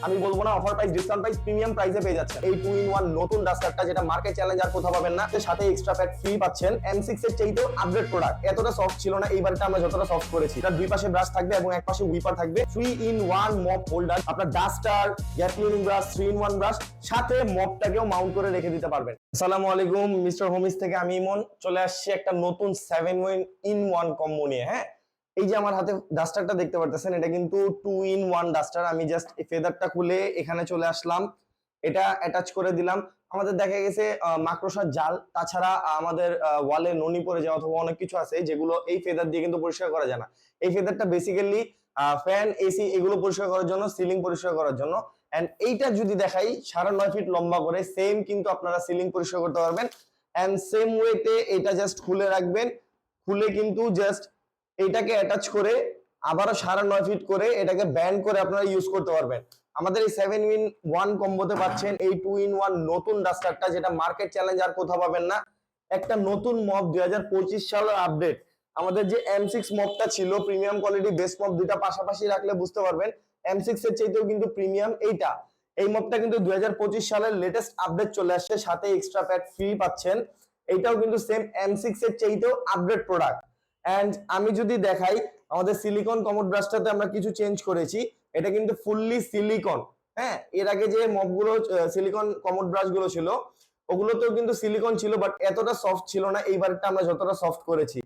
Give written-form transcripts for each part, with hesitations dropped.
আমি বলবো না offer price, discount price, premium প্রাইসে পেয়ে যাচ্ছেন এই 2-in-1 নতুন ডাস্টারটা, যেটা মার্কেট চ্যালেঞ্জ আর কোথাও পাবেন না। সাথে এক্সট্রা প্যাক ফ্রি পাচ্ছেন। M6 এর চাইতেও আপডেট প্রোডাক্ট, এতটা সফট ছিল না, এইবারটা আমরা যতটা সফট করেছি। তার দুই পাশে ব্রাশ থাকবে এবং এক পাশে উইপার থাকবে। 3-in-1 মপ হোল্ডার, আপনার duster, gap cleaning brush, 3-in-1 brush, সাথে মপটাকেও মাউন্ট করে রেখে দিতে পারবেন। আসসালামু আলাইকুম, মিস্টার হোমিস থেকে আমি ইমন চলে আসছি একটা নতুন 7-in-1 কম্বো নিয়ে। হ্যাঁ, এই যে আমার হাতে ডাস্টারটা দেখতে পারতেছেন, এটা কিন্তু 2-in-1 ডাস্টার। আমি জাস্ট ফেদারটা খুলে এখানে চলে আসলাম, এটা অ্যাটাচ করে দিলাম। আমাদের দেখা গেছে মাকড়সার জাল, তাছাড়া আমাদের ওয়ালে ননি পড়ে যাওয়া অথবা অনেক কিছু আছে যেগুলো এই ফেদার দিয়ে কিন্তু পরিষ্কার করা যায় না। এই ফেদারটা বেসিক্যালি ফ্যান, এসি এগুলো পরিষ্কার করার জন্য, সিলিং পরিষ্কার করার জন্য। এন্ড এইটা যদি দেখাই 9.5 ফিট লম্বা করে, সেম কিন্তু আপনারা সিলিং পরিষ্কার করতে পারবেন। এন্ড সেম ওয়েতে এটা জাস্ট খুলে রাখবেন, খুলে কিন্তু জাস্ট এইটাকে অ্যাটাচ করে আবারও 9.5 ফিট করে এটাকে ব্যান্ড করে আপনারা ইউজ করতে পারবেন। আমাদের এই 7-in-1 কম্বোতে পাচ্ছেন এই 2-in-1 নতুন ডাস্টারটা, যেটা মার্কেট চ্যালেঞ্জ আর কোথাও পাবেন না। একটা নতুন মপ 2025 সালের আপডেট। আমাদের যে M6 মপটা ছিল প্রিমিয়াম কোয়ালিটি, বেস্ট মপ, দুইটা পাশাপাশি রাখলে বুঝতে পারবেন M6 এর চাইতেও কিন্তু প্রিমিয়াম এইটা। এই মপটা কিন্তু 2025 সালের লেটেস্ট আপডেট চলে আসছে, সাথে এক্সট্রা প্যাড ফ্রি পাচ্ছেন। এইটাও কিন্তু সেম M6 এর চাইতেও আপডেট প্রোডাক্ট। এন্ড আমি যদি দেখাই আমাদের সিলিকন কমোড ব্রাশটাতে আমরা কিছু চেঞ্জ করেছি, এটা কিন্তু ফুললি সিলিকন। হ্যাঁ, এর আগে যে মপগুলো সিলিকন কমোড ব্রাশ গুলো ছিল ওগুলোতেও কিন্তু সিলিকন ছিল, বাট এতটা সফট ছিল না। এইবারটা আমরা যতটা সফট করেছি।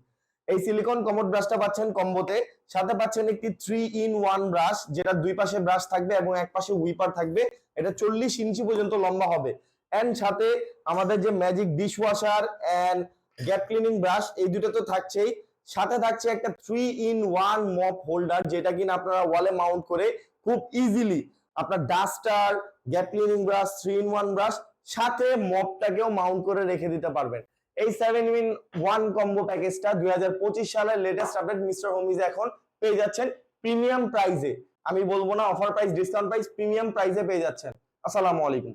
এই সিলিকন কমোড ব্রাশটা পাচ্ছেন কম্বোতে, সাথে পাচ্ছেন একটি 3-in-1 ব্রাশ, যেটা দুই পাশে ব্রাশ থাকবে এবং এক পাশে উইপার থাকবে। এটা 40 ইঞ্চি পর্যন্ত লম্বা হবে। এন্ড সাথে আমাদের যে magic dish washer and gap cleaning brush, এই দুটো তো থাকছেই, সাথে থাকছে একটা 3-in-1 মপ হোল্ডার, যেটা কিনা আপনারা ওয়ালে মাউন্ট করে খুব ইজিলি আপনার duster, gap cleaning brush, 3-in-1 brush, সাথে মপটাকেও মাউন্ট করে রেখে দিতে পারবেন। এই 7-in-1 কম্বো প্যাকেজটা 2025 সালের লেটেস্ট আপডেট মিস্টার হোমিজ এখন পেয়ে যাচ্ছেন প্রিমিয়াম প্রাইসে। আমি বলবো না offer price, discount price, premium প্রাইসে পেয়ে যাচ্ছেন। আসসালামু আলাইকুম।